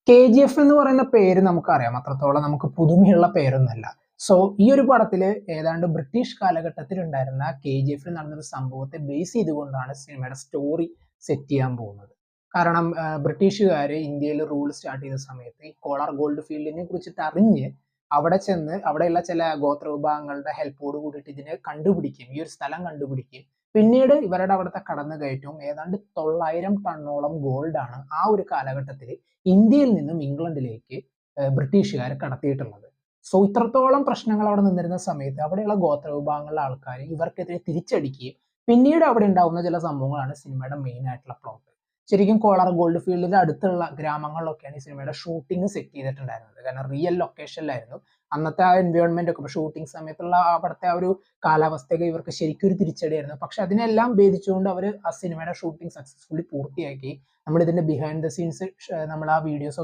KGF എന്ന് പറയുന്ന പേര് നമുക്കറിയാം. അത്രത്തോളം നമുക്ക് പുതുമയുള്ള പേരൊന്നുമല്ല. സോ ഈ ഒരു പടത്തില് ഏതാണ്ട് ബ്രിട്ടീഷ് കാലഘട്ടത്തിൽ ഉണ്ടായിരുന്ന KGF ൽ നടന്നൊരു സംഭവത്തെ ബേസ് ചെയ്തുകൊണ്ടാണ് സിനിമയുടെ സ്റ്റോറി സെറ്റ് ചെയ്യാൻ പോകുന്നത്. കാരണം ബ്രിട്ടീഷുകാര് ഇന്ത്യയിൽ റൂൾ സ്റ്റാർട്ട് ചെയ്ത സമയത്ത് ഈ കോളാർ ഗോൾഡ് ഫീൽഡിനെ കുറിച്ചിട്ട് അറിഞ്ഞ് അവിടെ ചെന്ന് അവിടെയുള്ള ചില ഗോത്ര വിഭാഗങ്ങളുടെ ഹെൽപ്പോട് കൂടിയിട്ട് ഇതിനെ കണ്ടുപിടിക്കും. ഈ ഒരു സ്ഥലം കണ്ടുപിടിക്കും. പിന്നീട് ഇവരുടെ അവിടുത്തെ കടന്നുകയറ്റവും ഏതാണ്ട് 900 ടണ്ണോളം ഗോൾഡാണ് ആ ഒരു കാലഘട്ടത്തിൽ ഇന്ത്യയിൽ നിന്നും ഇംഗ്ലണ്ടിലേക്ക് ബ്രിട്ടീഷുകാർ കടത്തിയിട്ടുള്ളത്. സോ ഇത്രത്തോളം പ്രശ്നങ്ങൾ അവിടെ നിന്നിരുന്ന സമയത്ത് അവിടെയുള്ള ഗോത്ര വിഭാഗങ്ങളിലെ ആൾക്കാർ ഇവർക്കെതിരെ തിരിച്ചടിക്കുകയും പിന്നീട് അവിടെ ഉണ്ടാവുന്ന ചില സംഭവങ്ങളാണ് സിനിമയുടെ മെയിൻ ആയിട്ടുള്ള പ്ലോട്ട്. ശരിക്കും കോളാർ ഗോൾഡ് ഫീൽഡിന്റെ അടുത്തുള്ള ഗ്രാമങ്ങളിലൊക്കെയാണ് ഈ സിനിമയുടെ ഷൂട്ടിംഗ് സെറ്റ് ചെയ്തിട്ടുണ്ടായിരുന്നത്. കാരണം റിയൽ ലൊക്കേഷനിലായിരുന്നു അന്നത്തെ ആ എൻവയോൺമെന്റ് ഒക്കെ. ഷൂട്ടിംഗ് സമയത്തുള്ള അവിടുത്തെ ആ ഒരു കാലാവസ്ഥയൊക്കെ ഇവർക്ക് ശരിക്കും ഒരു തിരിച്ചടിയായിരുന്നു. പക്ഷെ അതിനെല്ലാം ഭേദിച്ചുകൊണ്ട് അവർ ആ സിനിമയുടെ ഷൂട്ടിംഗ് സക്സസ്ഫുള്ളി പൂർത്തിയാക്കി. നമ്മൾ ഇതിന്റെ ബിഹൈൻഡ് ദ സീൻസ് നമ്മൾ ആ വീഡിയോസ് ഒക്കെ